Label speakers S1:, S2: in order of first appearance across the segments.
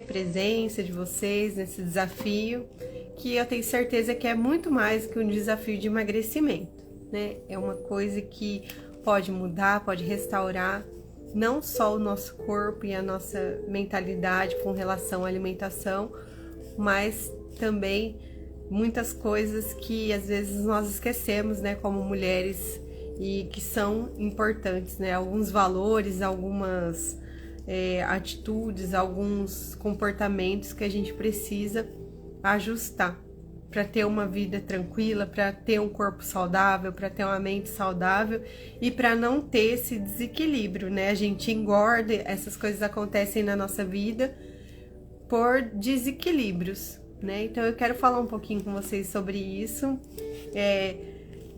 S1: presença de vocês nesse desafio, que eu tenho certeza que é muito mais que um desafio de emagrecimento, né? É uma coisa que pode mudar, pode restaurar não só o nosso corpo e a nossa mentalidade com relação à alimentação, mas também muitas coisas que às vezes nós esquecemos, né, como mulheres, e que são importantes, né? Alguns valores, algumas atitudes, alguns comportamentos que a gente precisa ajustar para ter uma vida tranquila, para ter um corpo saudável, para ter uma mente saudável e para não ter esse desequilíbrio, né? A gente engorda, essas coisas acontecem na nossa vida por desequilíbrios, né? Então eu quero falar um pouquinho com vocês sobre isso.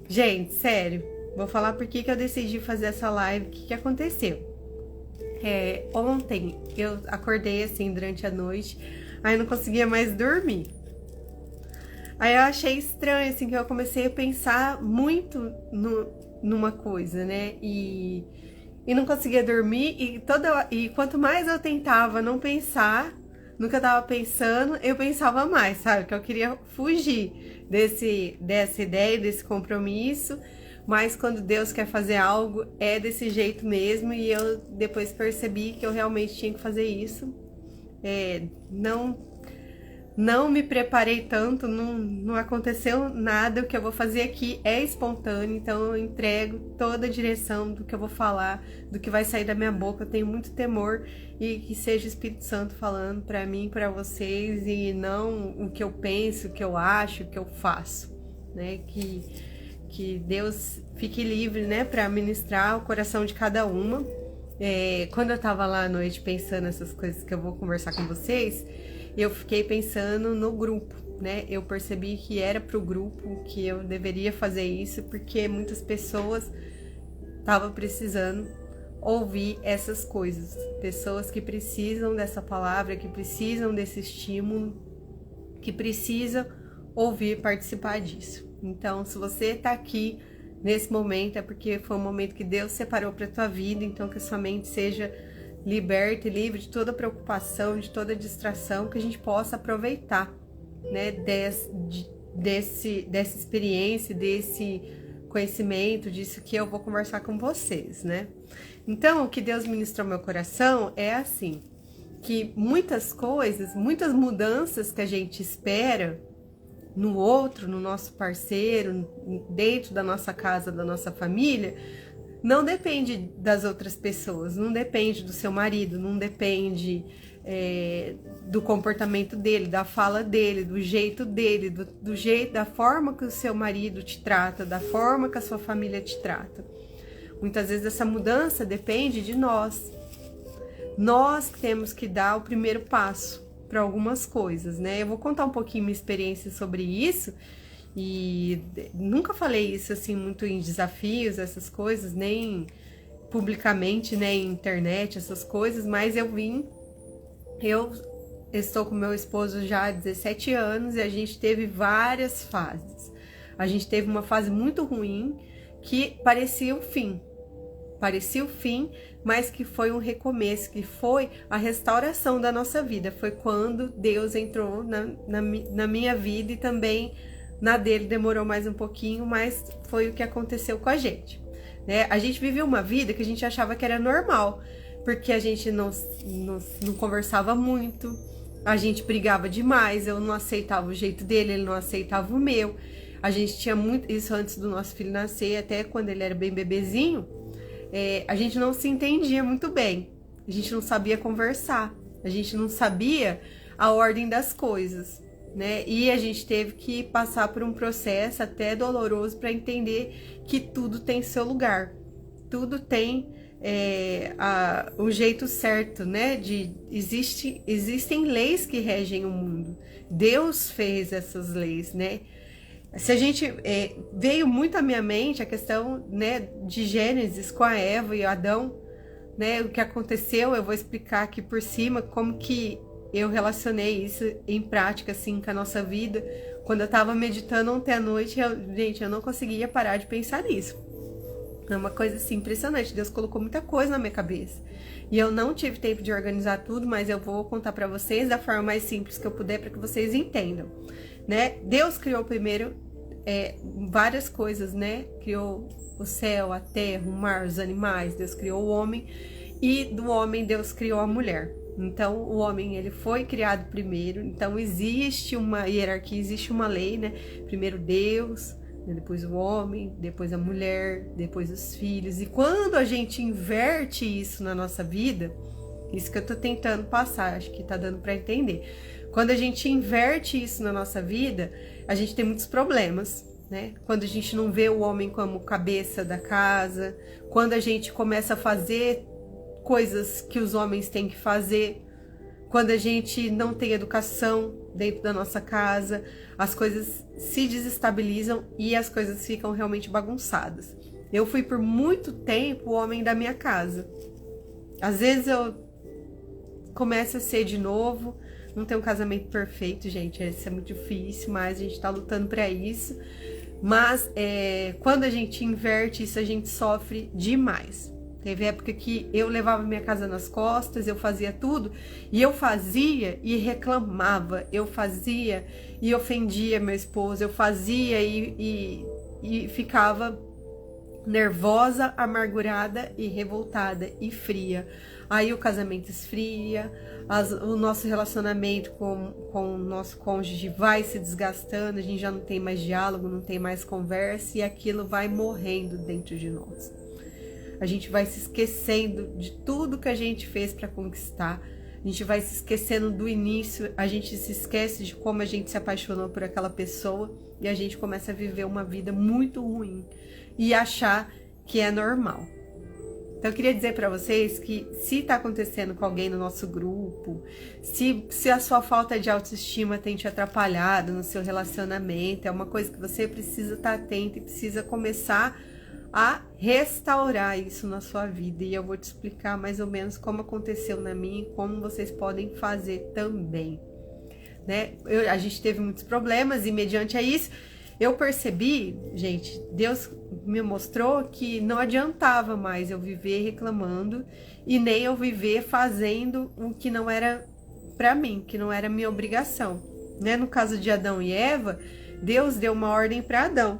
S1: Gente, sério, vou falar por que eu decidi fazer essa live, o que aconteceu. Ontem eu acordei assim durante a noite, aí eu não conseguia mais dormir. Aí eu achei estranho, assim, que eu comecei a pensar muito numa coisa, né? E não conseguia dormir, e quanto mais eu tentava não pensar no que eu tava pensando, eu pensava mais, sabe? Que eu queria fugir dessa ideia, desse compromisso, mas quando Deus quer fazer algo, é desse jeito mesmo, e eu depois percebi que eu realmente tinha que fazer isso. Não me preparei tanto, não aconteceu nada. O que eu vou fazer aqui é espontâneo, então eu entrego toda a direção do que eu vou falar, do que vai sair da minha boca. Eu tenho muito temor, e que seja o Espírito Santo falando para mim, para vocês, e não o que eu penso, o que eu acho, o que eu faço, né? Que Deus fique livre, né, para ministrar o coração de cada uma. Quando eu tava lá à noite pensando essas coisas que eu vou conversar com vocês, eu fiquei pensando no grupo, né? Eu percebi que era pro grupo que eu deveria fazer isso, porque muitas pessoas estavam precisando ouvir essas coisas. Pessoas que precisam dessa palavra, que precisam desse estímulo, que precisam ouvir e participar disso. Então, se você tá aqui nesse momento, é porque foi um momento que Deus separou para tua vida, então que a sua mente seja liberta e livre de toda preocupação, de toda distração, que a gente possa aproveitar, né, dessa experiência, desse conhecimento, disso que eu vou conversar com vocês, né? Então, o que Deus ministrou no meu coração é assim, que muitas coisas, muitas mudanças que a gente espera no outro, no nosso parceiro, dentro da nossa casa, da nossa família, não depende das outras pessoas, não depende do seu marido, não depende do comportamento dele, da fala dele, do jeito dele, do jeito, da forma que o seu marido te trata, da forma que a sua família te trata. Muitas vezes essa mudança depende de nós. Nós que temos que dar o primeiro passo para algumas coisas, né? Eu vou contar um pouquinho minha experiência sobre isso. E nunca falei isso assim muito em desafios, essas coisas, nem publicamente, né, em internet, essas coisas, mas eu estou com meu esposo já há 17 anos e a gente teve várias fases. A gente teve uma fase muito ruim que parecia o fim, mas que foi um recomeço, que foi a restauração da nossa vida. Foi quando Deus entrou na minha vida, e também na dele demorou mais um pouquinho, mas foi o que aconteceu com a gente, né? A gente viveu uma vida que a gente achava que era normal, porque a gente não conversava muito, a gente brigava demais, eu não aceitava o jeito dele, ele não aceitava o meu. A gente tinha muito isso antes do nosso filho nascer, até quando ele era bem bebezinho. A gente não se entendia muito bem, a gente não sabia conversar, a gente não sabia a ordem das coisas, né? E a gente teve que passar por um processo até doloroso para entender que tudo tem seu lugar, tudo tem o jeito certo, né? Existem leis que regem o mundo. Deus fez essas leis, né? Se a gente veio muito à minha mente a questão, né, de Gênesis com a Eva e Adão, né? O que aconteceu, eu vou explicar aqui por cima como que eu relacionei isso em prática, assim, com a nossa vida. Quando eu tava meditando ontem à noite, eu não conseguia parar de pensar nisso. É uma coisa assim impressionante. Deus colocou muita coisa na minha cabeça. E eu não tive tempo de organizar tudo, mas eu vou contar para vocês da forma mais simples que eu puder para que vocês entendam, né? Deus criou primeiro várias coisas, né? Criou o céu, a terra, o mar, os animais. Deus criou o homem e do homem Deus criou a mulher. Então o homem ele foi criado primeiro. Então existe uma hierarquia, existe uma lei, né? Primeiro Deus, depois o homem, depois a mulher, depois os filhos. E quando a gente inverte isso na nossa vida, isso que eu tô tentando passar, acho que tá dando para entender. Quando a gente inverte isso na nossa vida, a gente tem muitos problemas, né? Quando a gente não vê o homem como cabeça da casa, quando a gente começa a fazer coisas que os homens têm que fazer, quando a gente não tem educação dentro da nossa casa, as coisas se desestabilizam e as coisas ficam realmente bagunçadas. Eu fui por muito tempo o homem da minha casa. Às vezes eu começo a ser de novo, não tem um casamento perfeito, gente, isso é muito difícil, mas a gente tá lutando para isso. Mas quando a gente inverte isso, a gente sofre demais. Teve época que eu levava minha casa nas costas, eu fazia tudo, e eu fazia e reclamava, eu fazia e ofendia meu esposo, eu fazia e ficava nervosa, amargurada e revoltada e fria. Aí o casamento esfria, o nosso relacionamento com o nosso cônjuge vai se desgastando, a gente já não tem mais diálogo, não tem mais conversa e aquilo vai morrendo dentro de nós. A gente vai se esquecendo de tudo que a gente fez para conquistar. A gente vai se esquecendo do início. A gente se esquece de como a gente se apaixonou por aquela pessoa. E a gente começa a viver uma vida muito ruim. E achar que é normal. Então eu queria dizer para vocês que se está acontecendo com alguém no nosso grupo, se a sua falta de autoestima tem te atrapalhado no seu relacionamento, é uma coisa que você precisa estar atento e precisa começar a restaurar isso na sua vida. E eu vou te explicar mais ou menos como aconteceu na minha e como vocês podem fazer também, né? A gente teve muitos problemas e mediante a isso eu percebi, gente, Deus me mostrou que não adiantava mais eu viver reclamando e nem eu viver fazendo o que não era para mim, que não era minha obrigação, né? No caso de Adão e Eva, Deus deu uma ordem para Adão.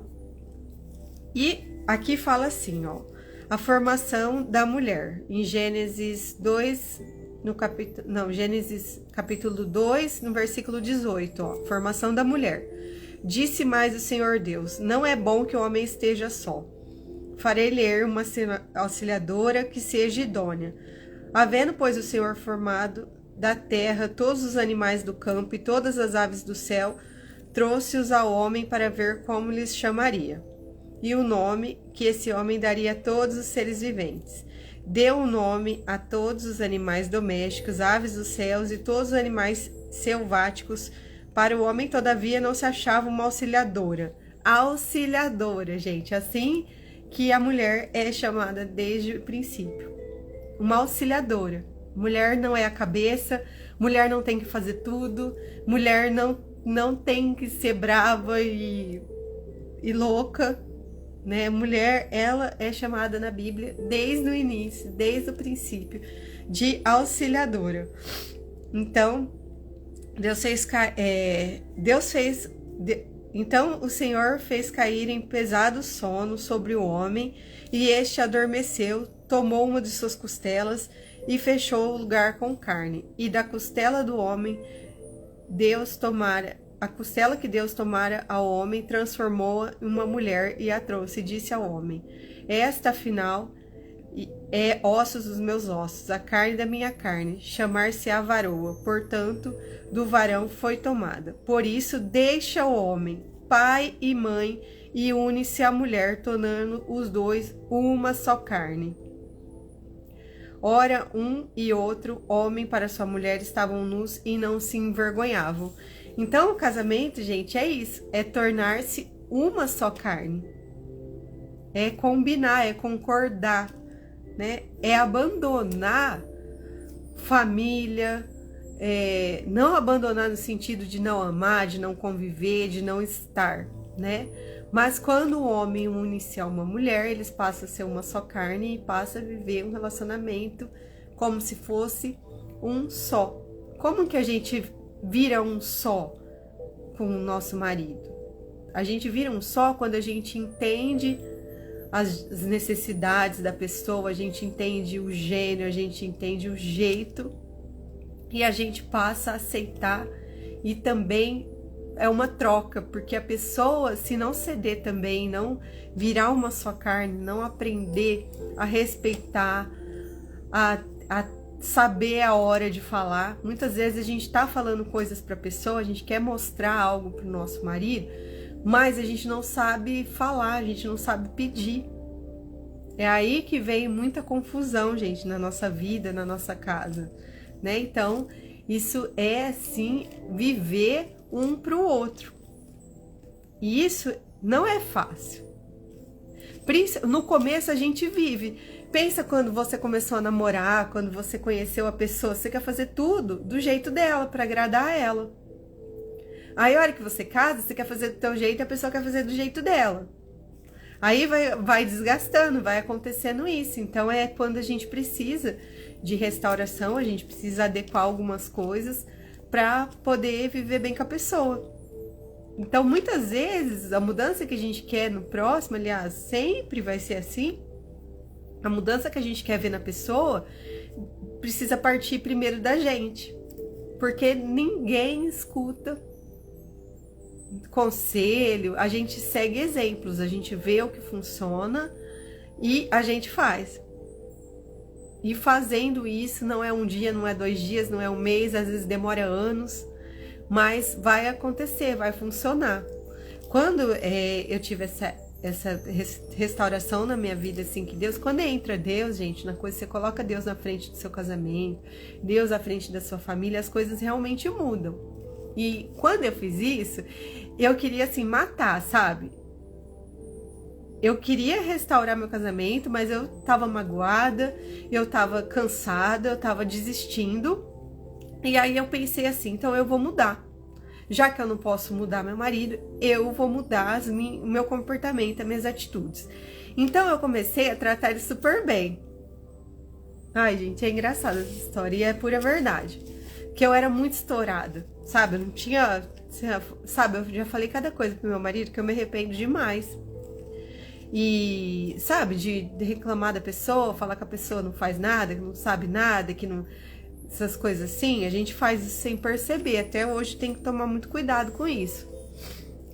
S1: E aqui fala assim, ó, a formação da mulher, em Gênesis 2, Gênesis capítulo 2, no versículo 18, ó, formação da mulher. Disse mais o Senhor Deus, não é bom que o homem esteja só. Farei-lhe uma auxiliadora que seja idônea. Havendo, pois, o Senhor formado da terra todos os animais do campo e todas as aves do céu, trouxe-os ao homem para ver como lhes chamaria. E o nome que esse homem daria a todos os seres viventes. Deu o nome a todos os animais domésticos, aves dos céus e todos os animais selváticos. Para o homem, todavia, não se achava uma auxiliadora. Auxiliadora, gente, assim que a mulher é chamada desde o princípio. Uma auxiliadora. Mulher não é a cabeça, mulher não tem que fazer tudo, mulher não tem que ser brava e louca, né? Mulher, ela é chamada na Bíblia desde o início, desde o princípio, de auxiliadora. Então, então o Senhor fez cair em pesado sono sobre o homem, e este adormeceu, tomou uma de suas costelas e fechou o lugar com carne. E da costela do homem, a costela que Deus tomara ao homem, transformou-a em uma mulher e a trouxe, e disse ao homem: esta, afinal, é ossos dos meus ossos, a carne da minha carne, chamar-se-á varoa, portanto, do varão foi tomada. Por isso, deixa o homem, pai e mãe, e une-se à mulher, tornando os dois uma só carne. Ora, um e outro homem para sua mulher estavam nus e não se envergonhavam. Então, o casamento, gente, é isso, é tornar-se uma só carne. É combinar, é concordar, né? É abandonar família, não abandonar no sentido de não amar, de não conviver, de não estar, né? Mas quando o homem une-se a uma mulher, eles passam a ser uma só carne e passam a viver um relacionamento como se fosse um só. Como que a gente vira um só com o nosso marido? A gente vira um só quando a gente entende as necessidades da pessoa, a gente entende o gênero, a gente entende o jeito e a gente passa a aceitar. E também é uma troca, porque a pessoa, se não ceder também, não virar uma só carne, não aprender a respeitar, a saber a hora de falar. Muitas vezes a gente tá falando coisas para a pessoa, a gente quer mostrar algo pro nosso marido, mas a gente não sabe falar, a gente não sabe pedir. É aí que vem muita confusão, gente, na nossa vida, na nossa casa, né? Então, isso é, assim, viver um pro outro. E isso não é fácil. No começo a gente vive. Pensa quando você começou a namorar, quando você conheceu a pessoa, você quer fazer tudo do jeito dela, para agradar ela. Aí a hora que você casa, você quer fazer do teu jeito e a pessoa quer fazer do jeito dela. Aí vai desgastando, vai acontecendo isso. Então é quando a gente precisa de restauração, a gente precisa adequar algumas coisas para poder viver bem com a pessoa. Então muitas vezes a mudança que a gente quer no próximo, aliás, sempre vai ser assim. A mudança que a gente quer ver na pessoa precisa partir primeiro da gente. Porque ninguém escuta conselho, a gente segue exemplos, a gente vê o que funciona e a gente faz. E fazendo isso não é um dia, não é 2 dias, não é um mês, às vezes demora anos, mas vai acontecer, vai funcionar. Quando eu tive essa restauração na minha vida, assim, que Deus, quando entra Deus, gente, na coisa, você coloca Deus na frente do seu casamento, Deus à frente da sua família, as coisas realmente mudam. E quando eu fiz isso, eu queria, assim, matar, sabe? Eu queria restaurar meu casamento, mas eu tava magoada, eu tava cansada, eu tava desistindo. E aí eu pensei assim, então eu vou mudar. Já que eu não posso mudar meu marido, eu vou mudar o meu comportamento, as minhas atitudes. Então eu comecei a tratar ele super bem. Ai, gente, é engraçada essa história e é pura verdade. Que eu era muito estourada, sabe? Eu não tinha... Sabe, eu já falei cada coisa pro meu marido que eu me arrependo demais. E, sabe, de reclamar da pessoa, falar que a pessoa não faz nada, que não sabe nada, que não... Essas coisas assim, a gente faz isso sem perceber. Até hoje tem que tomar muito cuidado com isso.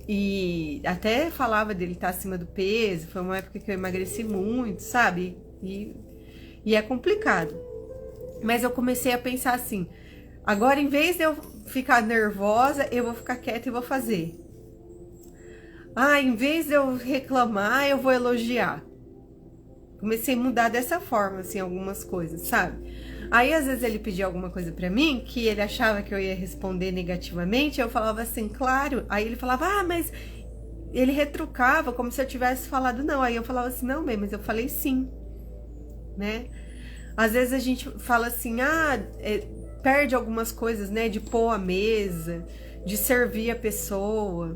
S1: E até falava dele estar acima do peso, foi uma época que eu emagreci muito, sabe? E é complicado. Mas eu comecei a pensar assim, agora em vez de eu ficar nervosa, eu vou ficar quieta e vou fazer. Ah, em vez de eu reclamar, eu vou elogiar. Comecei a mudar dessa forma, assim, algumas coisas, sabe? Aí, às vezes, ele pedia alguma coisa pra mim, que ele achava que eu ia responder negativamente, eu falava assim, claro. Aí ele falava, ah, mas... Ele retrucava, como se eu tivesse falado não. Aí eu falava assim, não, mas eu falei sim, né? Às vezes a gente fala assim, perde algumas coisas, né? De pôr a mesa, de servir a pessoa...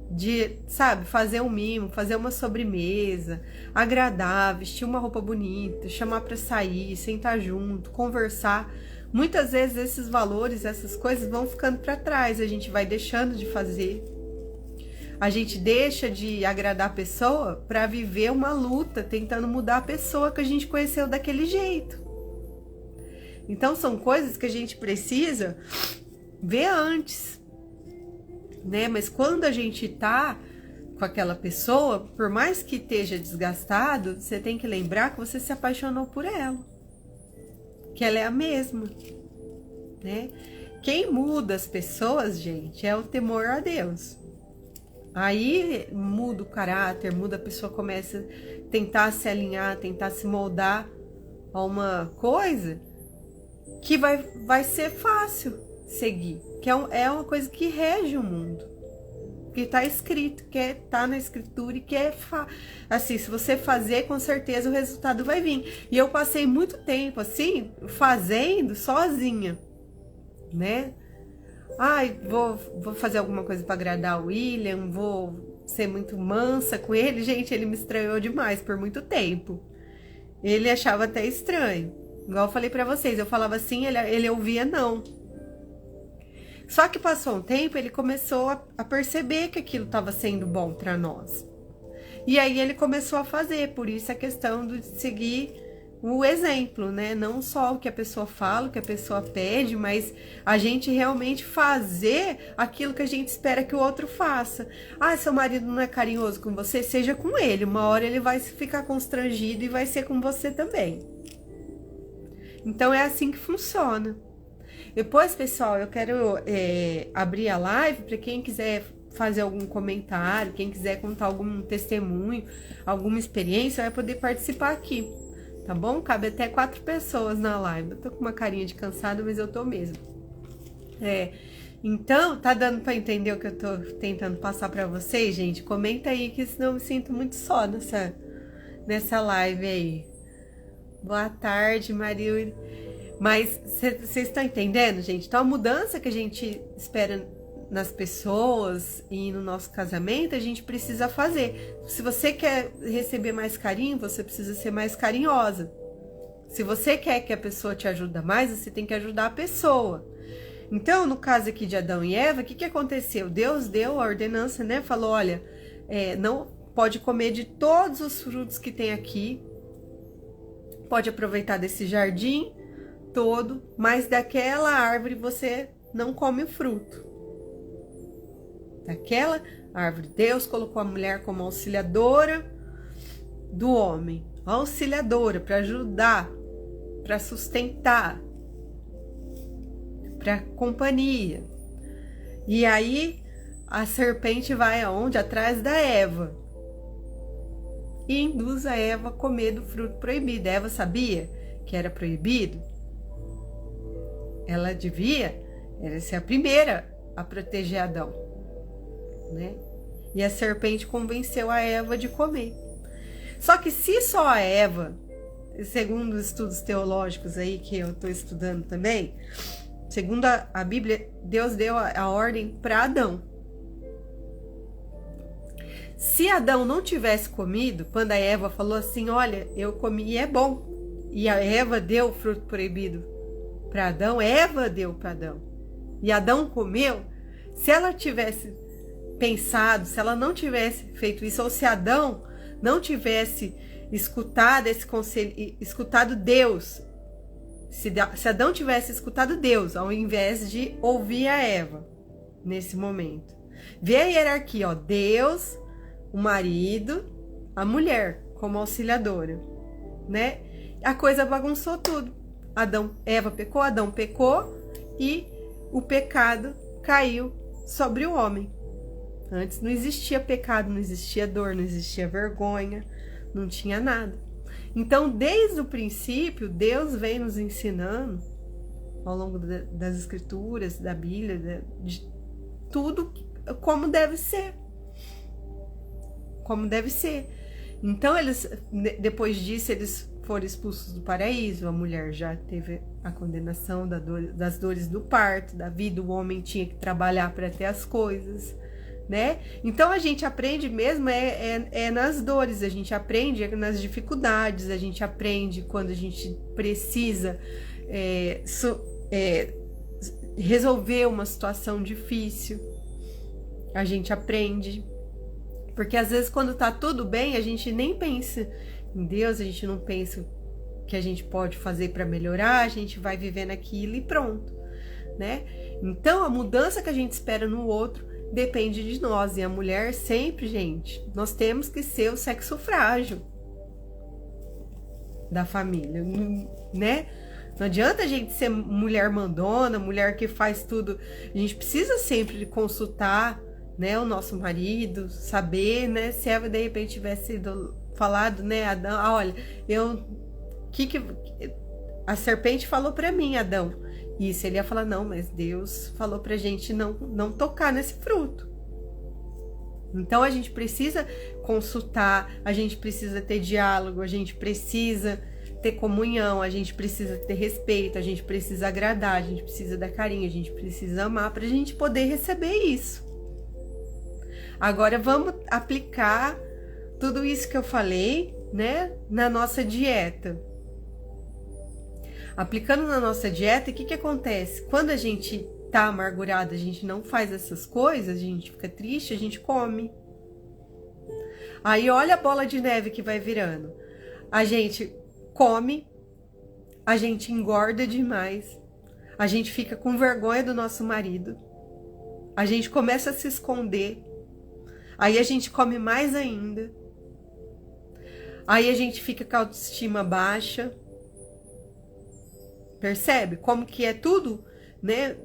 S1: de, sabe, fazer um mimo, fazer uma sobremesa, agradar, vestir uma roupa bonita, chamar para sair, sentar junto, conversar. Muitas vezes esses valores, essas coisas vão ficando para trás, a gente vai deixando de fazer. A gente deixa de agradar a pessoa para viver uma luta, tentando mudar a pessoa que a gente conheceu daquele jeito. Então são coisas que a gente precisa ver antes. Né? Mas quando a gente tá com aquela pessoa, por mais que esteja desgastado, você tem que lembrar que você se apaixonou por ela, que ela é a mesma, né? Quem muda as pessoas, gente, é o temor a Deus. Aí muda o caráter, muda, a pessoa começa a tentar se alinhar, tentar se moldar a uma coisa que vai ser fácil seguir, que é uma coisa que rege o mundo, que tá escrito, que tá na escritura e que assim, se você fazer, com certeza o resultado vai vir. E eu passei muito tempo assim, fazendo sozinha, né? Ai, vou fazer alguma coisa para agradar o William, vou ser muito mansa com ele, gente, ele me estranhou demais por muito tempo. Ele achava até estranho. Igual eu falei pra vocês, eu falava assim, ele ouvia não. Só que passou um tempo, ele começou a perceber que aquilo estava sendo bom pra nós. E aí ele começou a fazer, por isso a questão de seguir o exemplo, né? Não só o que a pessoa fala, o que a pessoa pede, mas a gente realmente fazer aquilo que a gente espera que o outro faça. Ah, seu marido não é carinhoso com você? Seja com ele. Uma hora ele vai ficar constrangido e vai ser com você também. Então é assim que funciona. Depois, pessoal, eu quero abrir a live para quem quiser fazer algum comentário, quem quiser contar algum testemunho, alguma experiência, vai poder participar aqui. Tá bom? Cabe até 4 pessoas na live. Eu tô com uma carinha de cansada, mas eu tô mesmo. Então, tá dando pra entender o que eu tô tentando passar pra vocês, gente? Comenta aí, que senão eu me sinto muito só nessa live aí. Boa tarde, Maria. Mas vocês estão entendendo, gente? Então, a mudança que a gente espera nas pessoas e no nosso casamento, a gente precisa fazer. Se você quer receber mais carinho, você precisa ser mais carinhosa. Se você quer que a pessoa te ajude mais, você tem que ajudar a pessoa. Então, no caso aqui de Adão e Eva, o que aconteceu? Deus deu a ordenança, né? Falou, olha, não pode comer de todos os frutos que tem aqui, pode aproveitar desse jardim todo, mas daquela árvore você não come o fruto. Daquela árvore. Deus colocou a mulher como auxiliadora do homem. Auxiliadora, para ajudar, para sustentar, para companhia. E aí, a serpente vai aonde? Atrás da Eva. E induz a Eva a comer do fruto proibido. A Eva sabia que era proibido? Ela devia ser a primeira a proteger Adão. Né? E a serpente convenceu a Eva de comer. Só que se só a Eva, segundo os estudos teológicos aí que eu estou estudando também, segundo a Bíblia, Deus deu a ordem para Adão. Se Adão não tivesse comido, quando a Eva falou assim, olha, eu comi e é bom, e a Eva deu o fruto proibido para Adão, Eva deu para Adão, e Adão comeu, se ela tivesse pensado, se ela não tivesse feito isso, ou se Adão não tivesse escutado esse conselho, escutado Deus, se Adão tivesse escutado Deus, ao invés de ouvir a Eva, nesse momento. Vê a hierarquia, ó, Deus, o marido, a mulher, como auxiliadora, né? A coisa bagunçou tudo. Eva pecou, Adão pecou, e o pecado caiu sobre o homem. Antes não existia pecado, não existia dor, não existia vergonha, não tinha nada. Então, desde o princípio, Deus vem nos ensinando, ao longo das escrituras, da Bíblia, de tudo como deve ser. Como deve ser. Então, depois disso, eles foram expulsos do paraíso, a mulher já teve a condenação das dores do parto, da vida, o homem tinha que trabalhar para ter as coisas. Né? Então a gente aprende mesmo nas dores, a gente aprende nas dificuldades, a gente aprende quando a gente precisa resolver uma situação difícil, a gente aprende, porque às vezes quando tá tudo bem a gente nem pensa em Deus, a gente não pensa o que a gente pode fazer para melhorar, a gente vai vivendo aquilo e pronto, né? Então a mudança que a gente espera no outro depende de nós. E a mulher sempre, gente, nós temos que ser o sexo frágil da família, né? Não adianta a gente ser mulher mandona, mulher que faz tudo. A gente precisa sempre consultar, né, o nosso marido, saber, né, se Eva de repente tivesse falado, né, Adão, olha, a serpente falou para mim, Adão. Isso, ele ia falar, não, mas Deus falou pra gente não tocar nesse fruto. Então a gente precisa consultar, a gente precisa ter diálogo, a gente precisa ter comunhão, a gente precisa ter respeito, a gente precisa agradar, a gente precisa dar carinho, a gente precisa amar pra gente poder receber isso. Agora vamos aplicar tudo isso que eu falei, né, na nossa dieta. Aplicando na nossa dieta, o que acontece? Quando a gente tá amargurado, a gente não faz essas coisas, a gente fica triste, a gente come. Aí olha a bola de neve que vai virando. A gente come, a gente engorda demais, a gente fica com vergonha do nosso marido, a gente começa a se esconder, aí a gente come mais ainda, aí a gente fica com a autoestima baixa. Percebe como que é tudo, né?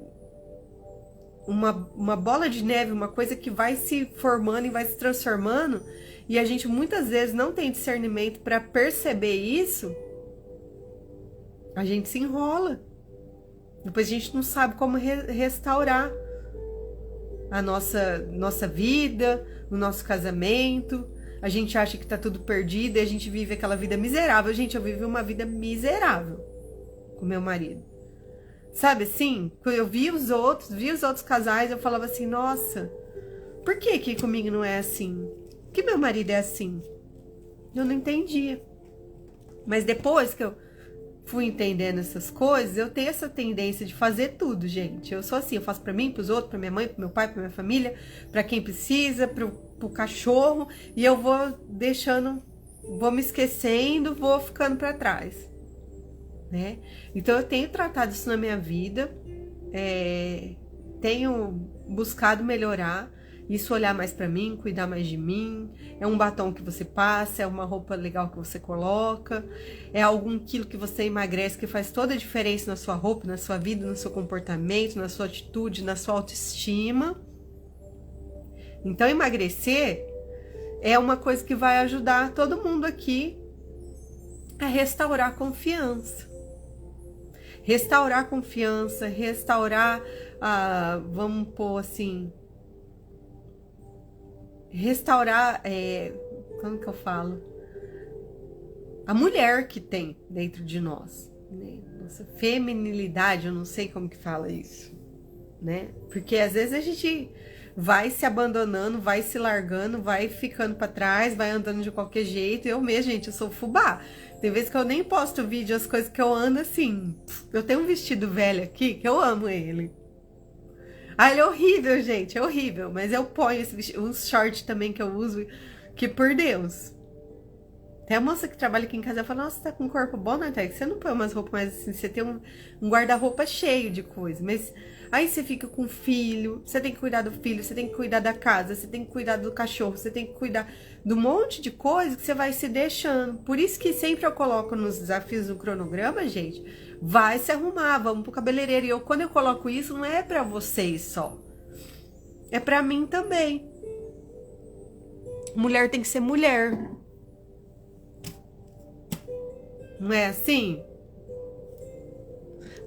S1: Uma bola de neve, uma coisa que vai se formando e vai se transformando, e a gente muitas vezes não tem discernimento para perceber isso. A gente se enrola. Depois a gente não sabe como restaurar a nossa vida, o nosso casamento. A gente acha que tá tudo perdido e a gente vive aquela vida miserável. Gente, eu vivi uma vida miserável com meu marido. Sabe assim? Quando eu vi os outros casais, eu falava assim, nossa, por que comigo não é assim? Por que meu marido é assim? Eu não entendia. Mas depois que eu fui entendendo essas coisas, eu tenho essa tendência de fazer tudo, gente. Eu sou assim, eu faço pra mim, pros outros, pra minha mãe, pro meu pai, pra minha família, pra quem precisa, pro cachorro, e eu vou deixando, vou me esquecendo, vou ficando pra trás. Né? Então eu tenho tratado isso na minha vida, tenho buscado melhorar isso, olhar mais pra mim, cuidar mais de mim. É um batom que você passa, é uma roupa legal que você coloca, é algum quilo que você emagrece que faz toda a diferença na sua roupa, na sua vida, no seu comportamento, na sua atitude, na sua autoestima. Então emagrecer é uma coisa que vai ajudar todo mundo aqui a restaurar a confiança. Restaurar a confiança, restaurar, vamos pôr assim, restaurar, como que eu falo? A mulher que tem dentro de nós, né? Nossa feminilidade, eu não sei como que fala isso, né? Porque às vezes a gente vai se abandonando, vai se largando, vai ficando pra trás, vai andando de qualquer jeito. Eu mesmo, gente, eu sou fubá. Tem vezes que eu nem posto vídeo, as coisas que eu ando assim. Eu tenho um vestido velho aqui, que eu amo ele. Ele é horrível, gente, é horrível. Mas eu ponho esse vestido, uns shorts também que eu uso, que por Deus. Tem a moça que trabalha aqui em casa, ela fala, nossa, você tá com um corpo bom, Natália? Você não põe umas roupas mais assim, você tem um guarda-roupa cheio de coisa. Mas aí você fica com o filho, você tem que cuidar do filho, você tem que cuidar da casa, você tem que cuidar do cachorro, você tem que cuidar de um monte de coisa que você vai se deixando. Por isso que sempre eu coloco nos desafios do cronograma, gente, vai se arrumar, vamos pro cabeleireiro. E quando eu coloco isso, não é pra vocês só, é pra mim também. Mulher tem que ser mulher. Não é assim?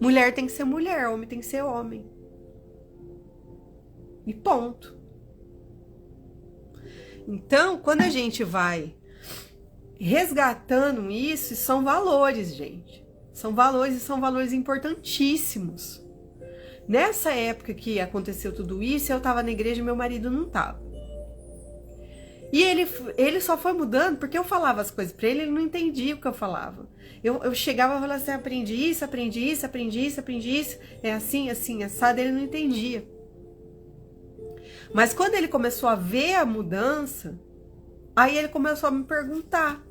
S1: Mulher tem que ser mulher, homem tem que ser homem. E ponto. Então, quando a gente vai resgatando isso, são valores, gente. São valores e são valores importantíssimos. Nessa época que aconteceu tudo isso, eu tava na igreja e meu marido não tava. E ele só foi mudando porque eu falava as coisas pra ele, ele não entendia o que eu falava. Eu chegava e falava assim, aprendi isso, aprendi isso, aprendi isso, aprendi isso. É assim, assim, assado, ele não entendia. Mas quando ele começou a ver a mudança, aí ele começou a me perguntar.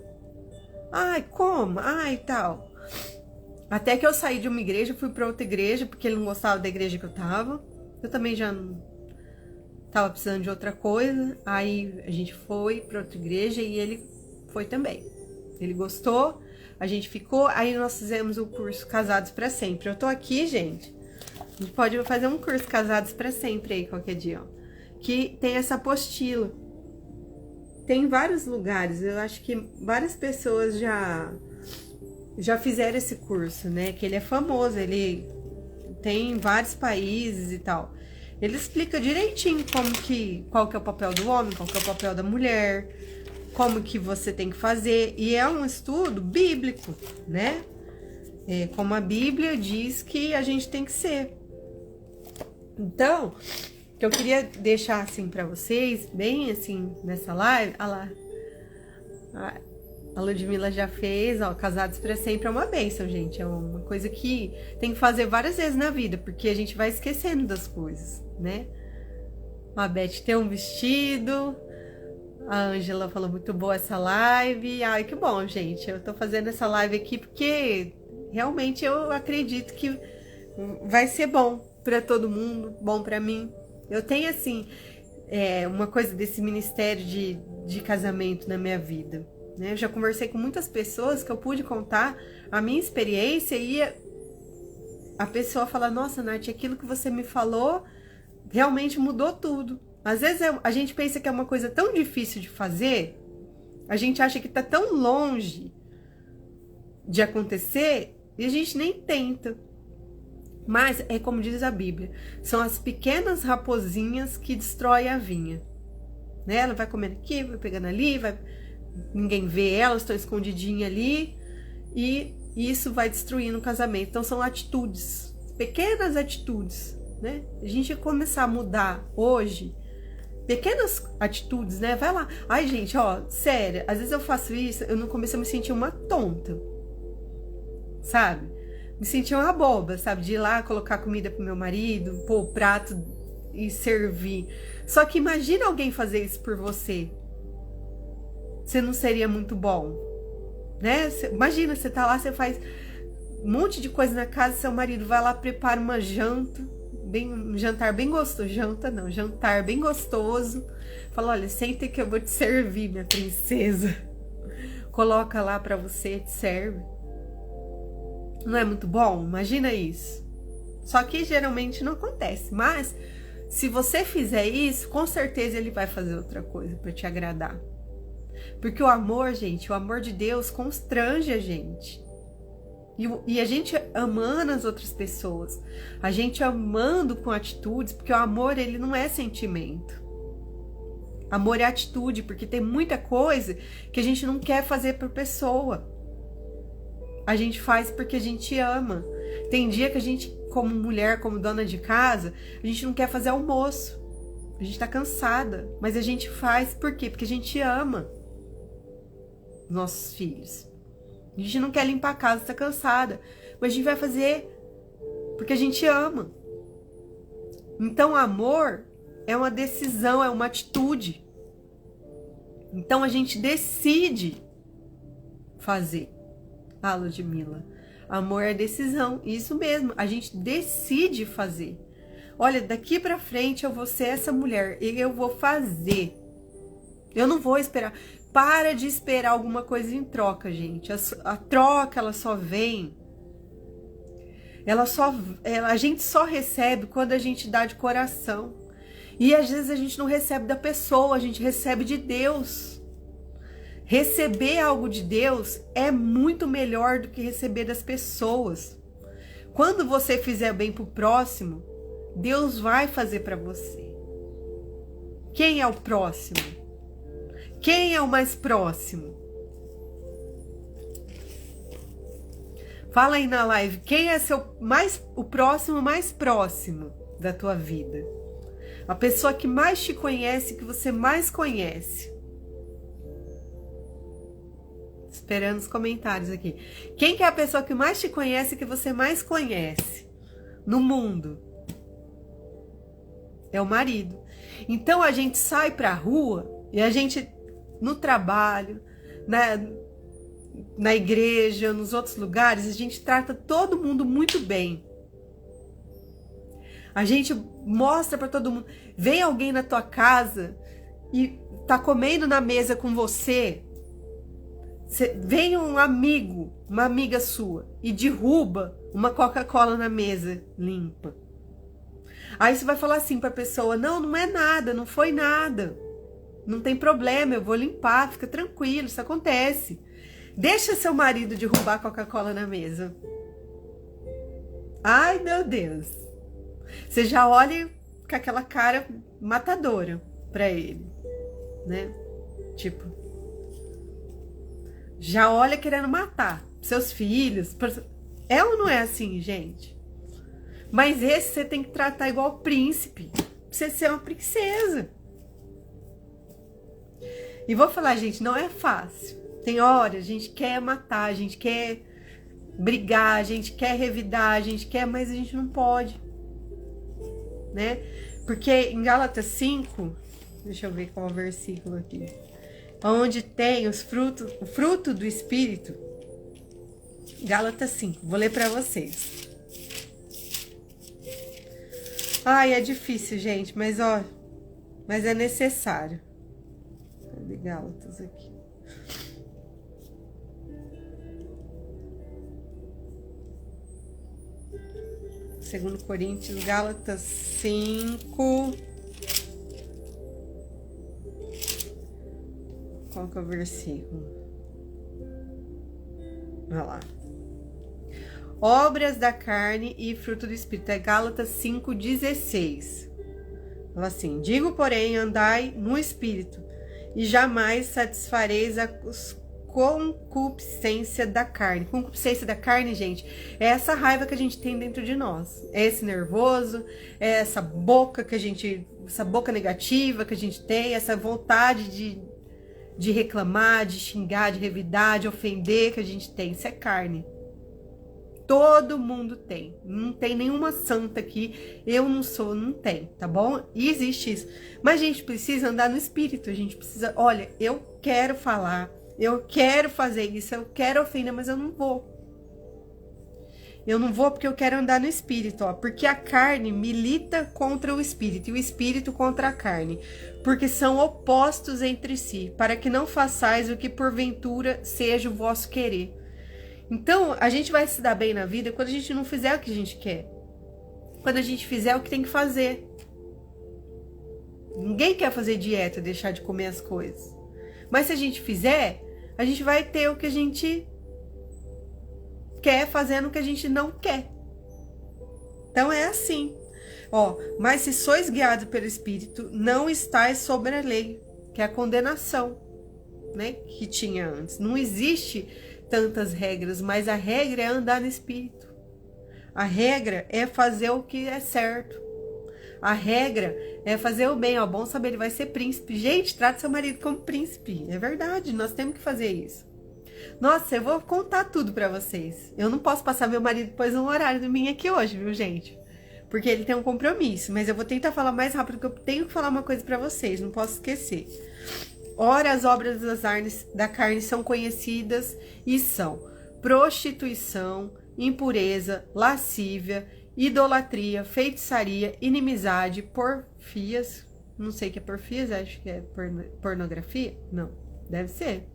S1: Ai, como? Ai, tal. Até que eu saí de uma igreja, fui pra outra igreja, porque ele não gostava da igreja que eu tava. Eu também já não tava precisando de outra coisa. Aí a gente foi pra outra igreja e ele foi também. Ele gostou, a gente ficou, aí nós fizemos o curso Casados pra Sempre. Eu tô aqui, gente. A gente pode fazer um curso Casados pra Sempre aí qualquer dia, ó. Que tem essa apostila. Tem vários lugares, eu acho que várias pessoas já fizeram esse curso, né? Que ele é famoso, ele tem em vários países e tal. Ele explica direitinho qual que é o papel do homem, qual que é o papel da mulher, como que você tem que fazer. E é um estudo bíblico, né? Como a Bíblia diz que a gente tem que ser. Então, que eu queria deixar assim para vocês, bem assim nessa live. Olha lá, a Ludmilla já fez, ó, Casados para Sempre é uma bênção, gente. É uma coisa que tem que fazer várias vezes na vida, porque a gente vai esquecendo das coisas, né? A Beth tem um vestido. A Ângela falou muito boa essa live. Ai, que bom, gente. Eu tô fazendo essa live aqui porque realmente eu acredito que vai ser bom para todo mundo, bom para mim. Eu tenho, assim, uma coisa desse ministério de casamento na minha vida, né? Eu já conversei com muitas pessoas que eu pude contar a minha experiência e a pessoa fala, nossa, Nath, aquilo que você me falou realmente mudou tudo. Às vezes a gente pensa que é uma coisa tão difícil de fazer, a gente acha que tá tão longe de acontecer e a gente nem tenta. Mas é como diz a Bíblia, são as pequenas raposinhas que destroem a vinha. Né? Ela vai comendo aqui, vai pegando ali, ninguém vê elas, estão escondidinhas ali e isso vai destruindo o casamento. Então são atitudes, pequenas atitudes, né? A gente começar a mudar hoje, pequenas atitudes, né? Vai lá. Ai, gente, ó, sério, às vezes eu faço isso, eu no começo eu me sentia uma tonta, sabe? Me sentia uma boba, sabe? De ir lá colocar comida pro meu marido, pôr o prato e servir. Só que imagina alguém fazer isso por você. Você não seria muito bom, né? Imagina, você tá lá, você faz um monte de coisa na casa, seu marido vai lá, prepara uma janta, um jantar bem gostoso, jantar bem gostoso. Fala, olha, senta que eu vou te servir, minha princesa. Coloca lá pra você, te serve. Não é muito bom? Imagina isso. Só que geralmente não acontece, mas se você fizer isso, com certeza ele vai fazer outra coisa pra te agradar. Porque o amor, gente, o amor de Deus constrange a gente. E a gente amando as outras pessoas, a gente amando com atitudes, porque o amor, ele não é sentimento. Amor é atitude, porque tem muita coisa que a gente não quer fazer por pessoa. A gente faz porque a gente ama. Tem dia que a gente, como mulher, como dona de casa, a gente não quer fazer almoço. A gente tá cansada, mas a gente faz por quê? Porque a gente ama nossos filhos. A gente não quer limpar a casa, tá cansada, mas a gente vai fazer porque a gente ama. Então, amor é uma decisão, é uma atitude. Então, a gente decide fazer. Ah, Ludmilla, amor é decisão. Isso mesmo, a gente decide fazer. Olha, daqui pra frente eu vou ser essa mulher e eu vou fazer. Eu não vou esperar. Para de esperar alguma coisa em troca, gente. A troca, ela só vem. A gente só recebe quando a gente dá de coração. E às vezes a gente não recebe da pessoa, a gente recebe de Deus. Receber algo de Deus é muito melhor do que receber das pessoas. Quando você fizer bem pro próximo, Deus vai fazer para você. Quem é o próximo? Quem é o mais próximo? Fala aí na live, quem é o próximo mais próximo da tua vida? A pessoa que mais te conhece, que você mais conhece. Esperando os comentários aqui. Quem que é a pessoa que mais te conhece, que você mais conhece no mundo? É o marido. Então a gente sai pra rua e a gente, no trabalho, na igreja, nos outros lugares, a gente trata todo mundo muito bem. A gente mostra pra todo mundo. Vem alguém na tua casa e tá comendo na mesa com você. Vem um amigo, uma amiga sua, e derruba uma Coca-Cola na mesa limpa. Aí você vai falar assim pra pessoa, não é nada, não foi nada. Não tem problema, eu vou limpar, fica tranquilo, isso acontece. Deixa seu marido derrubar a Coca-Cola na mesa. Ai, meu Deus. Você já olha com aquela cara matadora pra ele, né? Tipo, já olha querendo matar seus filhos. É ou não é assim, gente? Mas esse você tem que tratar igual príncipe. você ser uma princesa. E vou falar, gente, não é fácil. Tem hora, a gente quer matar, a gente quer brigar, a gente quer revidar, a gente quer, mas a gente não pode, né? Porque em Gálatas 5, deixa eu ver qual é o versículo aqui, onde tem o fruto do Espírito, Gálatas 5, vou ler para vocês. Ai, é difícil, gente, mas é necessário. Cadê Gálatas aqui? Segundo Coríntios, Gálatas 5. Qual que é o versículo? Olha lá. Obras da carne e fruto do Espírito. É Gálatas 5,16. Fala assim: digo, porém, andai no Espírito, e jamais satisfareis a concupiscência da carne. Concupiscência da carne, gente, é essa raiva que a gente tem dentro de nós. É esse nervoso, é essa boca essa boca negativa que a gente tem, essa vontade de reclamar, de xingar, de revidar, de ofender que a gente tem. Isso é carne. Todo mundo tem. Não tem nenhuma santa aqui. Eu não sou, não tem, tá bom? E existe isso. Mas a gente precisa andar no Espírito. A gente precisa, olha, eu quero falar, eu quero fazer isso, eu quero ofender, mas eu não vou. Eu não vou porque eu quero andar no Espírito, ó. Porque a carne milita contra o Espírito e o Espírito contra a carne. Porque são opostos entre si, para que não façais o que porventura seja o vosso querer. Então, a gente vai se dar bem na vida quando a gente não fizer o que a gente quer. Quando a gente fizer o que tem que fazer. Ninguém quer fazer dieta, deixar de comer as coisas. Mas se a gente fizer, a gente vai ter o que a gente quer fazendo o que a gente não quer. Então é assim. Ó, mas se sois guiados pelo Espírito, não estáis sobre a lei, que é a condenação, né, que tinha antes. Não existe tantas regras, mas a regra é andar no Espírito. A regra é fazer o que é certo. A regra é fazer o bem. Ó, bom saber, ele vai ser príncipe. Gente, trata seu marido como príncipe. É verdade, nós temos que fazer isso. Nossa, eu vou contar tudo pra vocês. Eu não posso passar meu marido depois no horário do mim aqui hoje, viu, gente? Porque ele tem um compromisso. Mas eu vou tentar falar mais rápido, porque eu tenho que falar uma coisa pra vocês. Não posso esquecer. Ora, as obras da carne são conhecidas e são prostituição, impureza, lascívia, idolatria, feitiçaria, inimizade, porfias, não sei o que é porfias, acho que é pornografia, não, deve ser,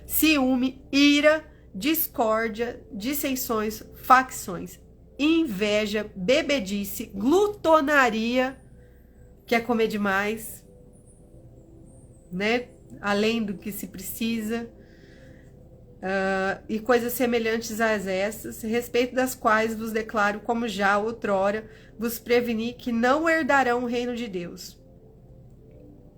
S1: ciúme, ira, discórdia, dissensões, facções, inveja, bebedice, glutonaria, que é comer demais, né? Além do que se precisa, e coisas semelhantes a essas, respeito das quais vos declaro, como já outrora vos preveni, que não herdarão o reino de Deus.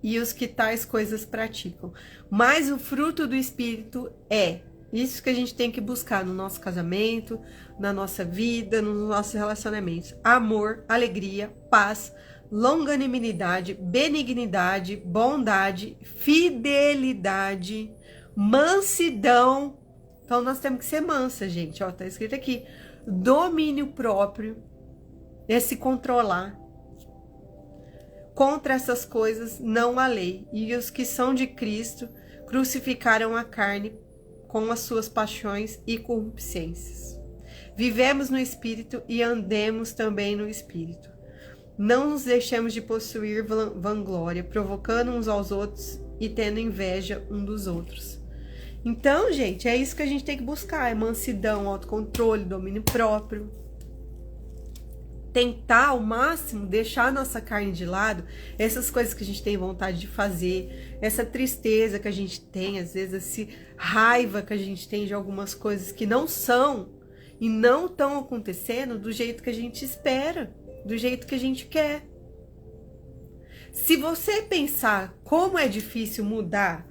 S1: E os que tais coisas praticam. Mas o fruto do Espírito é isso que a gente tem que buscar no nosso casamento, na nossa vida, nos nossos relacionamentos: amor, alegria, paz, longanimidade, benignidade, bondade, fidelidade, mansidão. Então nós temos que ser mansa, gente. Ó, tá escrito aqui: domínio próprio, é se controlar. Contra essas coisas não há lei. E os que são de Cristo crucificaram a carne com as suas paixões e concupiscências. Vivemos no Espírito e andemos também no Espírito. Não nos deixemos de possuir vanglória, provocando uns aos outros e tendo inveja um dos outros. Então, gente, é isso que a gente tem que buscar: é mansidão, autocontrole, domínio próprio. Tentar ao máximo deixar a nossa carne de lado, essas coisas que a gente tem vontade de fazer, essa tristeza que a gente tem, às vezes, essa raiva que a gente tem de algumas coisas que não são e não estão acontecendo do jeito que a gente espera, do jeito que a gente quer. Se você pensar como é difícil mudar,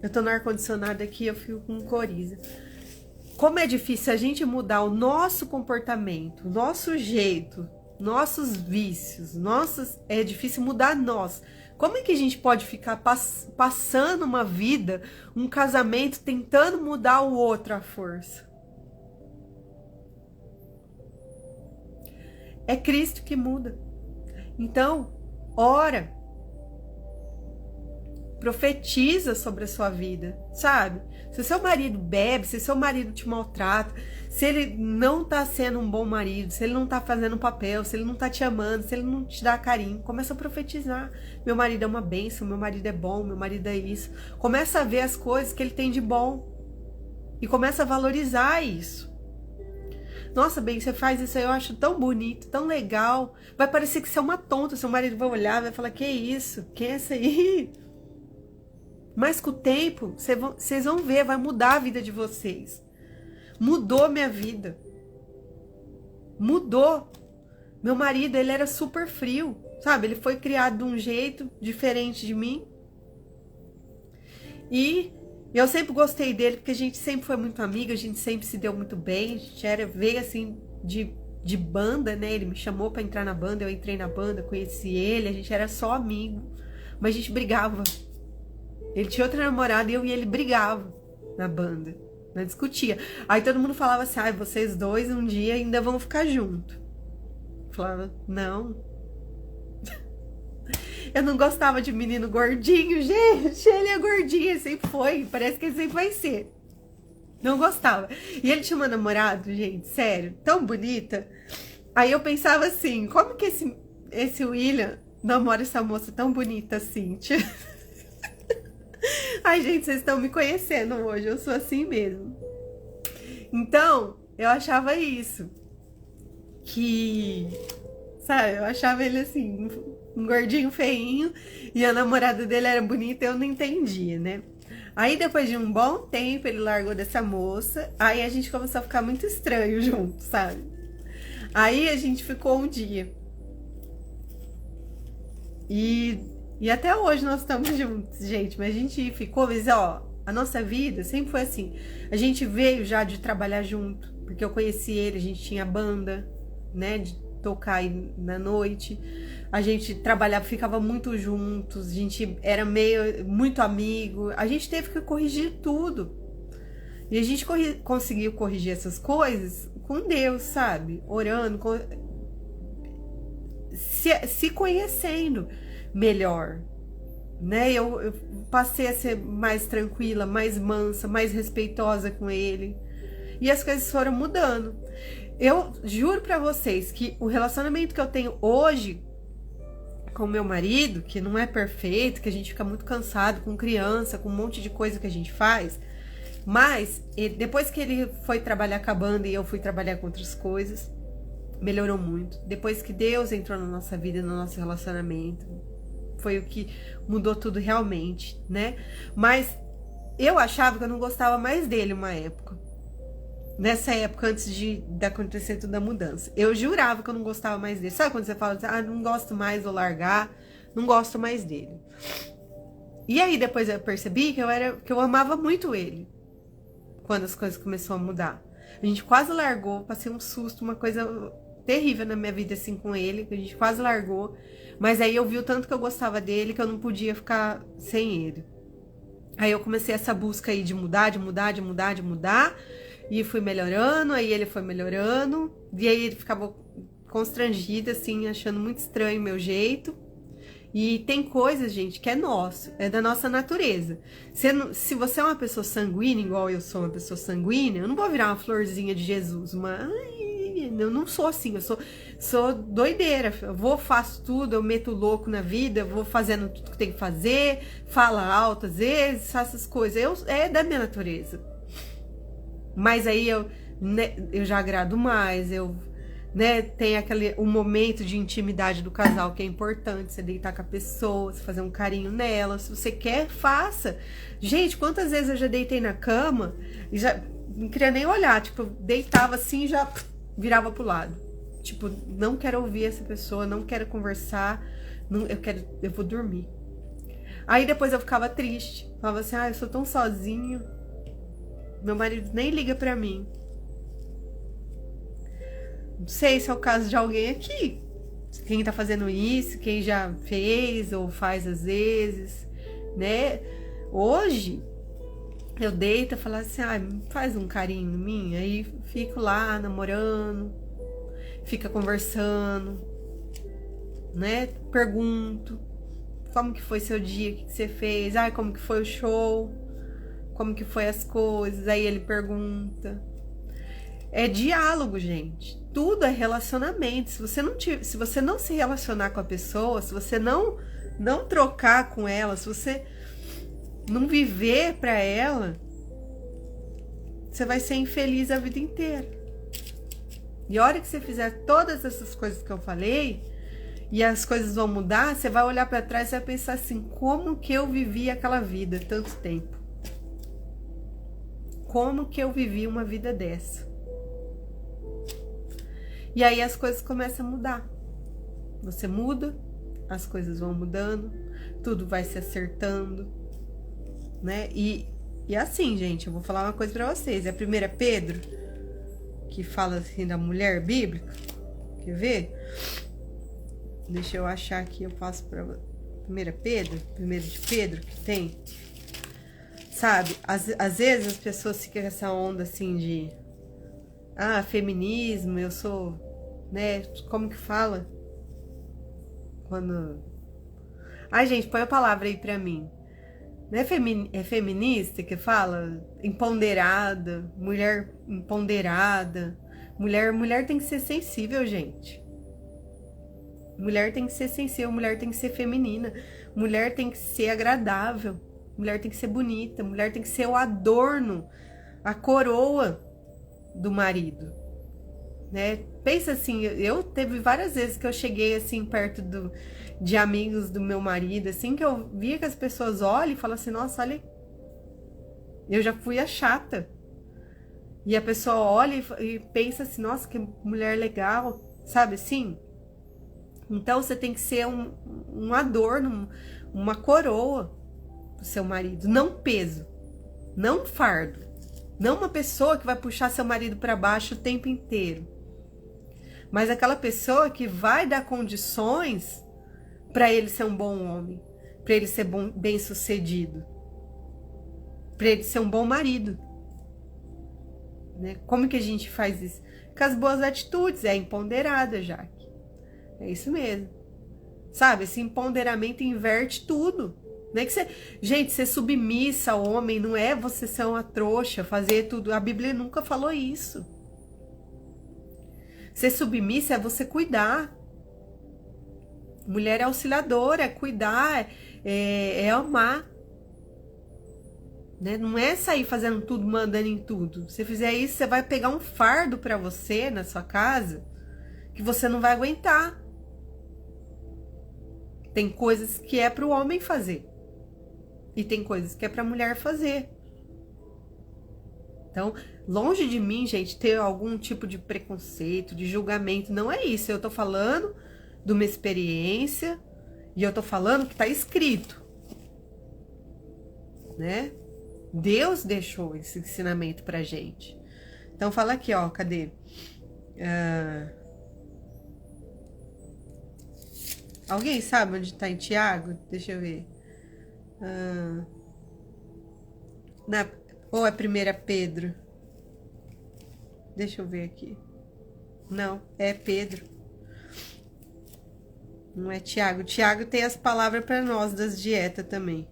S1: eu tô no ar-condicionado aqui, eu fico com coriza. Como é difícil a gente mudar o nosso comportamento, o nosso jeito nossos vícios, é difícil mudar nós. Como é que a gente pode ficar passando uma vida, um casamento, tentando mudar o outro à força? É Cristo que muda. Então, ora, profetiza sobre a sua vida, sabe? Se seu marido bebe, se seu marido te maltrata, se ele não tá sendo um bom marido, se ele não tá fazendo um papel, se ele não tá te amando, se ele não te dá carinho, começa a profetizar. Meu marido é uma bênção, meu marido é bom, meu marido é isso. Começa a ver as coisas que ele tem de bom e começa a valorizar isso. Nossa, bem, você faz isso aí, eu acho tão bonito, tão legal. Vai parecer que você é uma tonta, seu marido vai olhar, vai falar, que isso? Quem é essa aí? Mas com o tempo, vocês vão ver, vai mudar a vida de vocês. Mudou minha vida. Mudou. Meu marido, ele era super frio, sabe? Ele foi criado de um jeito diferente de mim. E eu sempre gostei dele, porque a gente sempre foi muito amiga, a gente sempre se deu muito bem. A gente veio assim de banda, né? Ele me chamou pra entrar na banda, eu entrei na banda, conheci ele, a gente era só amigo. Mas a gente brigava. Ele tinha outra namorada e eu e ele brigava na banda, né? Discutia. Aí todo mundo falava assim, vocês dois um dia ainda vão ficar juntos. Eu falava, não. Eu não gostava de menino gordinho, gente. Ele é gordinho, sempre foi. Parece que ele sempre vai ser. Não gostava. E ele tinha uma namorada, gente, sério, tão bonita. Aí eu pensava assim, como que esse William namora essa moça tão bonita assim? Ai, gente, vocês estão me conhecendo hoje, eu sou assim mesmo. Então, eu achava isso. Sabe, eu achava ele assim, um gordinho feinho, e a namorada dele era bonita, eu não entendia, né? Aí, depois de um bom tempo, ele largou dessa moça, aí a gente começou a ficar muito estranho junto, sabe? Aí a gente ficou um dia. E até hoje nós estamos juntos, gente, mas a gente ficou, mas ó, a nossa vida sempre foi assim. A gente veio já de trabalhar junto, porque eu conheci ele, a gente tinha banda, né, de tocar aí na noite. A gente trabalhava, ficava muito juntos, a gente era muito amigo. A gente teve que corrigir tudo. E a gente conseguiu corrigir essas coisas com Deus, sabe? Orando, se conhecendo melhor, né? Eu passei a ser mais tranquila, mais mansa, mais respeitosa com ele. E as coisas foram mudando. Eu juro pra vocês que o relacionamento que eu tenho hoje com meu marido, que não é perfeito, que a gente fica muito cansado com criança, com um monte de coisa que a gente faz, mas depois que ele foi trabalhar com a banda e eu fui trabalhar com outras coisas, melhorou muito. Depois que Deus entrou na nossa vida, no nosso relacionamento, foi o que mudou tudo realmente, né? Mas eu achava que eu não gostava mais dele uma época. Nessa época, antes de acontecer toda a mudança. Eu jurava que eu não gostava mais dele. Sabe quando você fala assim, não gosto mais, vou largar, não gosto mais dele. E aí depois eu percebi que eu amava muito ele. Quando as coisas começaram a mudar. A gente quase largou, passei um susto, uma coisa terrível na minha vida assim com ele, que a gente quase largou. Mas aí eu vi o tanto que eu gostava dele, que eu não podia ficar sem ele. Aí eu comecei essa busca aí de mudar. E fui melhorando, aí ele foi melhorando. E aí ele ficava constrangido, assim, achando muito estranho o meu jeito. E tem coisas, gente, que é nosso, é da nossa natureza. Se você é uma pessoa sanguínea, igual eu sou uma pessoa sanguínea, eu não vou virar uma florzinha de Jesus, eu não sou assim, eu sou doideira. Eu faço tudo, eu meto louco na vida, eu vou fazendo tudo que tem que fazer, fala alto às vezes, faço essas coisas. É da minha natureza. Mas aí eu já agrado mais, tem um momento de intimidade do casal que é importante, você deitar com a pessoa, você fazer um carinho nela, se você quer, faça. Gente, quantas vezes eu já deitei na cama e já não queria nem olhar, tipo, eu deitava assim e já virava pro lado. Tipo, não quero ouvir essa pessoa, não quero conversar, eu vou dormir. Aí depois eu ficava triste, falava assim, eu sou tão sozinho. Meu marido nem liga pra mim. Não sei se é o caso de alguém aqui. quem tá fazendo isso, quem já fez ou faz às vezes, né? Hoje, eu deito e falo assim, faz um carinho em mim, aí fico lá namorando, fica conversando, né? Pergunto, como que foi seu dia, o que você fez, como que foi o show, como que foi as coisas, aí ele pergunta. É diálogo, gente. Tudo é relacionamento. Se você não se relacionar com a pessoa, se você não trocar com ela, se você não viver para ela, você vai ser infeliz a vida inteira. E a hora que você fizer todas essas coisas que eu falei, e as coisas vão mudar, você vai olhar para trás e vai pensar assim, como que eu vivi aquela vida tanto tempo? Como que eu vivi uma vida dessa? E aí as coisas começam a mudar. Você muda, as coisas vão mudando, tudo vai se acertando, né? E assim, gente, eu vou falar uma coisa pra vocês. É 1 Pedro, que fala assim da mulher bíblica. Quer ver? Deixa eu achar aqui, eu passo pra 1 Pedro, 1 de Pedro, que tem. Sabe, às vezes as pessoas ficam com essa onda assim de... feminismo, eu sou, né, como que fala? Quando... gente, põe a palavra aí pra mim. Não é feminista que fala? Empoderada, mulher empoderada. Mulher tem que ser sensível, gente. Mulher tem que ser sensível, mulher tem que ser feminina. Mulher tem que ser agradável. Mulher tem que ser bonita. Mulher tem que ser o adorno, a coroa do marido, né? Pensa assim, eu teve várias vezes que eu cheguei assim perto de amigos do meu marido, assim, que eu via que as pessoas olham e falam assim, nossa, olha, eu já fui a chata. E a pessoa olha e pensa assim, nossa, que mulher legal, sabe assim? Então você tem que ser um adorno, uma coroa pro seu marido, não peso, não fardo. Não uma pessoa que vai puxar seu marido para baixo o tempo inteiro. Mas aquela pessoa que vai dar condições para ele ser um bom homem, para ele ser bem sucedido, para ele ser um bom marido. Né? Como que a gente faz isso? Com as boas atitudes, é empoderada, Jaque. É isso mesmo. Sabe, esse empoderamento inverte tudo. Não é que você... Gente, ser submissa ao homem não é você ser uma trouxa, fazer tudo. A Bíblia nunca falou isso. Ser submissa é você cuidar. Mulher é auxiliadora, é cuidar, é amar. Né? Não é sair fazendo tudo, mandando em tudo. Se você fizer isso, você vai pegar um fardo pra você na sua casa que você não vai aguentar. Tem coisas que é pro homem fazer. E tem coisas que é pra mulher fazer. Então, longe de mim, gente, ter algum tipo de preconceito, de julgamento. Não é isso. Eu tô falando de uma experiência e eu tô falando que tá escrito. Né? Deus deixou esse ensinamento pra gente. Então, fala aqui, ó. Cadê? Alguém sabe onde tá em Tiago? Deixa eu ver. Ou é 1 Pedro? Deixa eu ver aqui. Não, é Pedro. Não é Tiago. Tiago tem as palavras para nós das dietas também.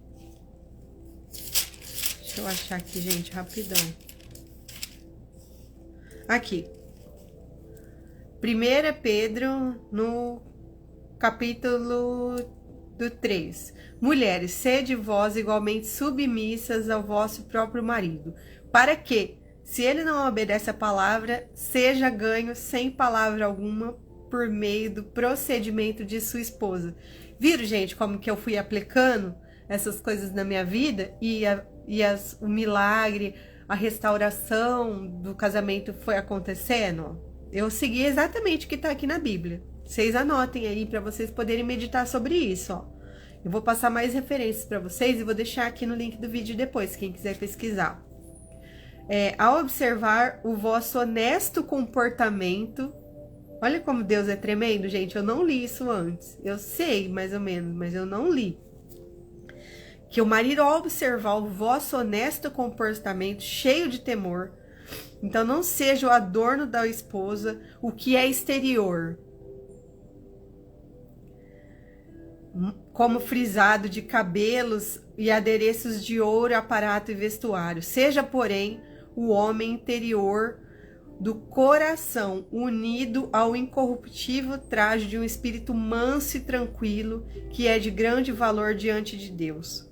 S1: Deixa eu achar aqui, gente, rapidão. Aqui. 1 Pedro, no capítulo do 3. Mulheres, sede vós igualmente submissas ao vosso próprio marido, para que, se ele não obedece a palavra, seja ganho sem palavra alguma por meio do procedimento de sua esposa. Viram, gente, como que eu fui aplicando essas coisas na minha vida e o milagre, a restauração do casamento foi acontecendo? Eu segui exatamente o que está aqui na Bíblia. Vocês anotem aí para vocês poderem meditar sobre isso, ó. Eu vou passar mais referências para vocês e vou deixar aqui no link do vídeo depois, quem quiser pesquisar. Ao observar o vosso honesto comportamento, Olha como Deus é tremendo, gente. Eu não li isso antes. Eu sei mais ou menos, mas eu não li. Que o marido, ao observar o vosso honesto comportamento, cheio de temor, então não seja o adorno da esposa, o que é exterior, como frisado de cabelos e adereços de ouro, aparato e vestuário. Seja, porém, o homem interior do coração, unido ao incorruptível traje de um espírito manso e tranquilo, que é de grande valor diante de Deus.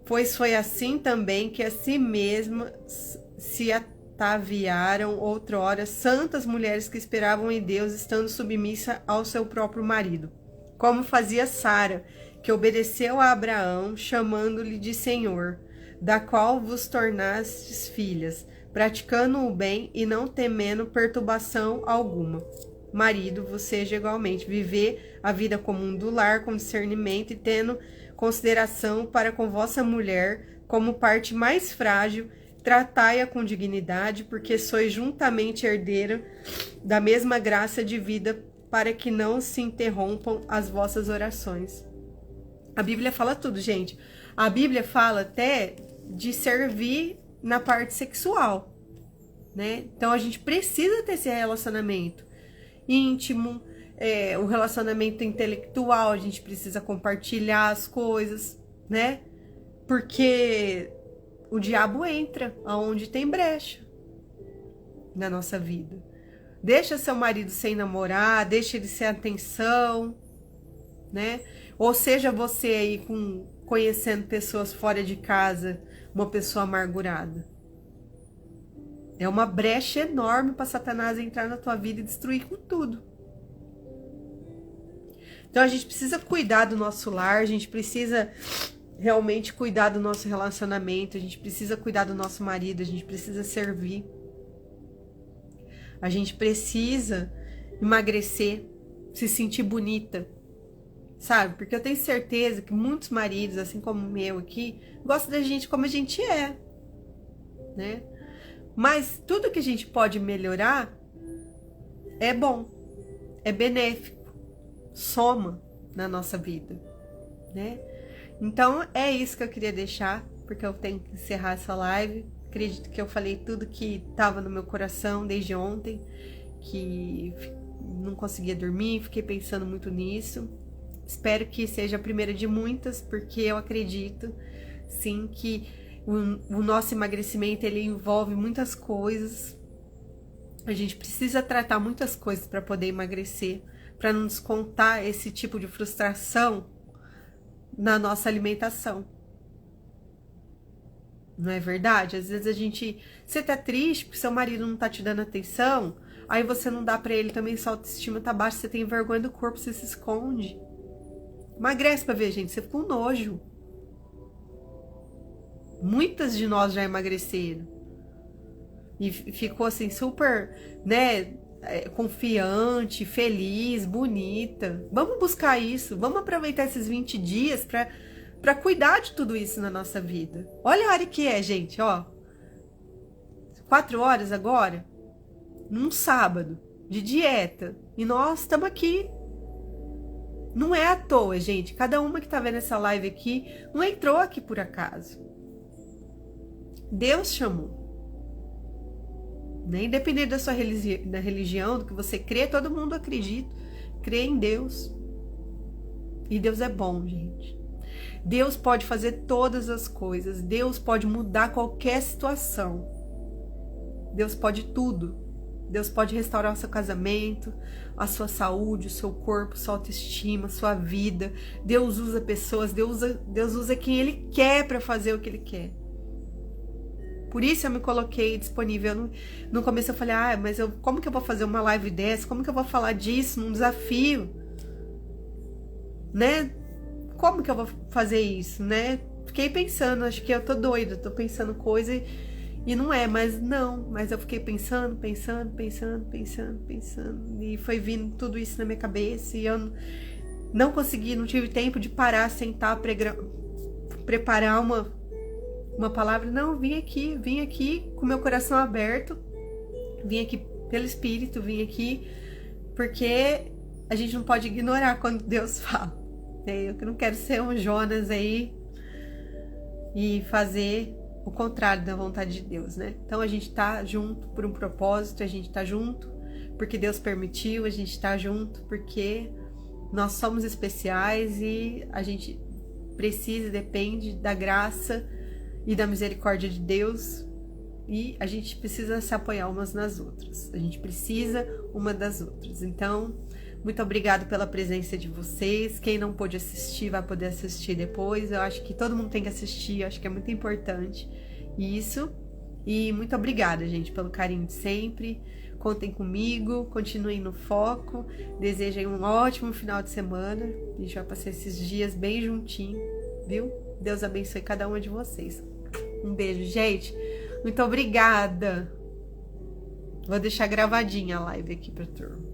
S1: Pois foi assim também que a si mesmas se ataviaram outrora santas mulheres que esperavam em Deus, estando submissa ao seu próprio marido, como fazia Sara, que obedeceu a Abraão, chamando-lhe de Senhor, da qual vos tornastes filhas, praticando o bem e não temendo perturbação alguma. Marido, vos seja igualmente viver a vida comum do lar com discernimento e tendo consideração para com vossa mulher como parte mais frágil, tratai-a com dignidade, porque sois juntamente herdeira da mesma graça de vida, para que não se interrompam as vossas orações. A Bíblia fala tudo, gente. A Bíblia fala até de servir na parte sexual, né? Então a gente precisa ter esse relacionamento íntimo, o relacionamento intelectual, a gente precisa compartilhar as coisas, né? Porque o diabo entra aonde tem brecha na nossa vida. Deixa seu marido sem namorar, deixa ele sem atenção, né? Ou seja, você aí conhecendo pessoas fora de casa, uma pessoa amargurada. É uma brecha enorme para Satanás entrar na tua vida e destruir com tudo. Então a gente precisa cuidar do nosso lar, a gente precisa realmente cuidar do nosso relacionamento, a gente precisa cuidar do nosso marido, a gente precisa servir. A gente precisa emagrecer, se sentir bonita, sabe? Porque eu tenho certeza que muitos maridos, assim como o meu aqui, gostam da gente como a gente é, né? Mas tudo que a gente pode melhorar é bom, é benéfico, soma na nossa vida, né? Então é isso que eu queria deixar, porque eu tenho que encerrar essa live. Acredito que eu falei tudo que estava no meu coração desde ontem, que não conseguia dormir, fiquei pensando muito nisso. Espero que seja a primeira de muitas, porque eu acredito, sim, que o nosso emagrecimento ele envolve muitas coisas. A gente precisa tratar muitas coisas para poder emagrecer, para não descontar esse tipo de frustração na nossa alimentação. Não é verdade? Às vezes você tá triste porque seu marido não tá te dando atenção, aí você não dá pra ele também, sua autoestima tá baixa, você tem vergonha do corpo, você se esconde. Emagrece pra ver, gente, você fica com nojo. Muitas de nós já emagreceram. E ficou assim super, né, confiante, feliz, bonita. Vamos buscar isso, vamos aproveitar esses 20 dias pra cuidar de tudo isso na nossa vida. Olha a hora que é, gente, ó. 4 horas agora, num sábado, de dieta. E nós estamos aqui. Não é à toa, gente. Cada uma que tá vendo essa live aqui, não entrou aqui por acaso. Deus chamou. Nem depender da sua religião, do que você crê, todo mundo acredita. Crê em Deus. E Deus é bom, gente. Deus pode fazer todas as coisas. Deus pode mudar qualquer situação. Deus pode tudo. Deus pode restaurar o seu casamento, a sua saúde, o seu corpo, sua autoestima, sua vida. Deus usa pessoas, Deus usa quem Ele quer para fazer o que Ele quer. Por isso eu me coloquei disponível. No começo eu falei, mas como que eu vou fazer uma live dessa? Como que eu vou falar disso num desafio? Né? Como que eu vou fazer isso, né? Fiquei pensando, acho que eu tô doida, tô pensando coisa e não é, mas eu fiquei pensando, e foi vindo tudo isso na minha cabeça e eu não consegui, não tive tempo de parar, sentar, preparar uma palavra. Não, vim aqui com meu coração aberto, vim aqui pelo Espírito, vim aqui porque a gente não pode ignorar quando Deus fala. Eu que não quero ser um Jonas aí e fazer o contrário da vontade de Deus, né? Então a gente tá junto por um propósito, a gente tá junto porque Deus permitiu, a gente tá junto porque nós somos especiais e a gente precisa, depende da graça e da misericórdia de Deus, e a gente precisa se apoiar umas nas outras, a gente precisa uma das outras. Então, muito obrigado pela presença de vocês. Quem não pôde assistir vai poder assistir depois. Eu acho que todo mundo tem que assistir, eu acho que é muito importante isso. E muito obrigada, gente, pelo carinho de sempre. Contem comigo, continuem no foco. Desejem um ótimo final de semana. A gente vai passar esses dias bem juntinho, viu? Deus abençoe cada uma de vocês. Um beijo, gente. Muito obrigada. Vou deixar gravadinha a live aqui pra turma.